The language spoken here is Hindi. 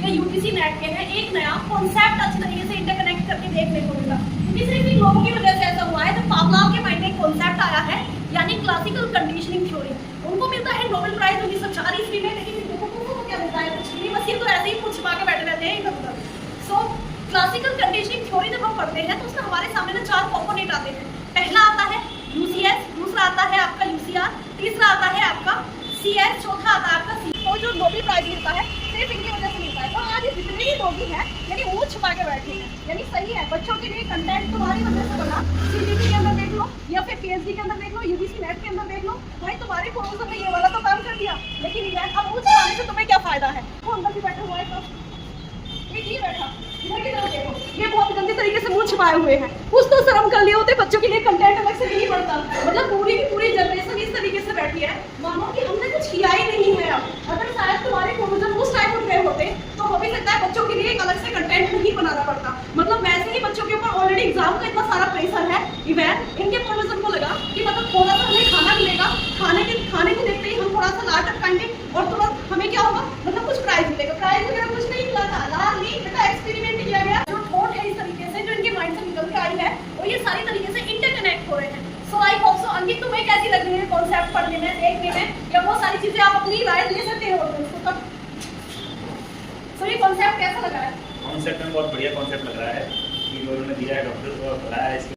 या यूजीसी नेट के हैं, एक नया कॉन्सेप्ट अच्छी तरीके से इंटरकनेक्ट करके देखने को मिला। क्योंकि सिर्फ इन लोगों की वजह से ऐसा हुआ है। तो पावलोव के माइंड में एक कॉन्सेप्ट आया है, यानी क्लासिकल कंडीशनिंग थ्योरी। उनको मिलता है नोबेल प्राइज 1940 में, लेकिन बेवकूफों को क्या मिलता है? कुछ नहीं, बस ये तो ऐसे ही पूछ पा के बैठे रहते हैं इधर उधर। सो क्लासिकल कंडीशनिंग थ्योरी जब हम पढ़ते हैं तो उसमें हमारे सामने ना 4 कंपोनेंट आते हैं। पहला आता है यूसीएस, दूसरा आता है आपका यूसीआर, तीसरा आता है आपका सीएस, चौथा आता है आपका सी। तो जो नोबेल प्राइज मिलता है सिर्फ इनकी वजह से मिलता है। तो आज जितने भी लोग हैं यानी वो छुपा के बैठे हैं, यानी सही है बच्चों के लिए कंटेंट तुम्हारी वजह से बना। सीबीटी के अंदर देख लो या फिर पीएचडी के अंदर देख लो, यूजीसी नेट के अंदर देख लो, भाई तुम्हारे प्रोफेसर ने ये वाला तो काम कर दिया, लेकिन अब वो चलाने से तुम्हें क्या फायदा है? वो अंदर भी बैठा हुआ है, तो ये बैठा इधर की तरफ देखो, ये बहुत गंदे तरीके से मुंह छिपाए हुए हैं। कुछ तो शर्म कर लिए होते, बच्चों के लिए कंटेंट अलग से नहीं पड़ता। मतलब पूरी की पूरी जनरेशन इस तरीके से बैठी है मानो कि हमने कुछ किया ही नहीं है। अब अगर शायद तुम्हारे प्रोविजन उस टाइम उठ गए होते तो हो भी सकता है बच्चों के लिए एक अलग से कंटेंट नहीं बनाना पड़ता। मतलब वैसे ही बच्चों के ऊपर ऑलरेडी एग्जाम का इतना सारा प्रेशर है, इवन इनके प्रोविजन को लगा कि मतलब थोड़ा सा हमें खाना मिलेगा, खाने को देखते ही हम थोड़ा सा लाट टपकाएंगे और तुरंत हमें क्या होगा, मतलब कुछ प्राइज मिलेगा। प्राइज वगैरह कुछ नहीं मिला था, नहीं बेटा एक्सपेरिमेंट किया गया। जो थॉट है इस तरीके से जो इनके माइंड से निकल के आई है और ये सारी तरीके से इंटरकनेक्ट हो रहे हैं। सो आई होप सो अंकित तुम्हें कैसी लग रही है कॉन्सेप्ट पढ़ने में, देखने में, या वो सारी चीजें आप अपनी राय दे सकते हो उसको तब। सो ये कॉन्सेप्ट कैसा लगा है? कॉन्सेप्ट में बहुत बढ़िया कॉन्सेप्ट लग रहा है कि जो उन्होंने दिया है, डॉक्टर को बताया है।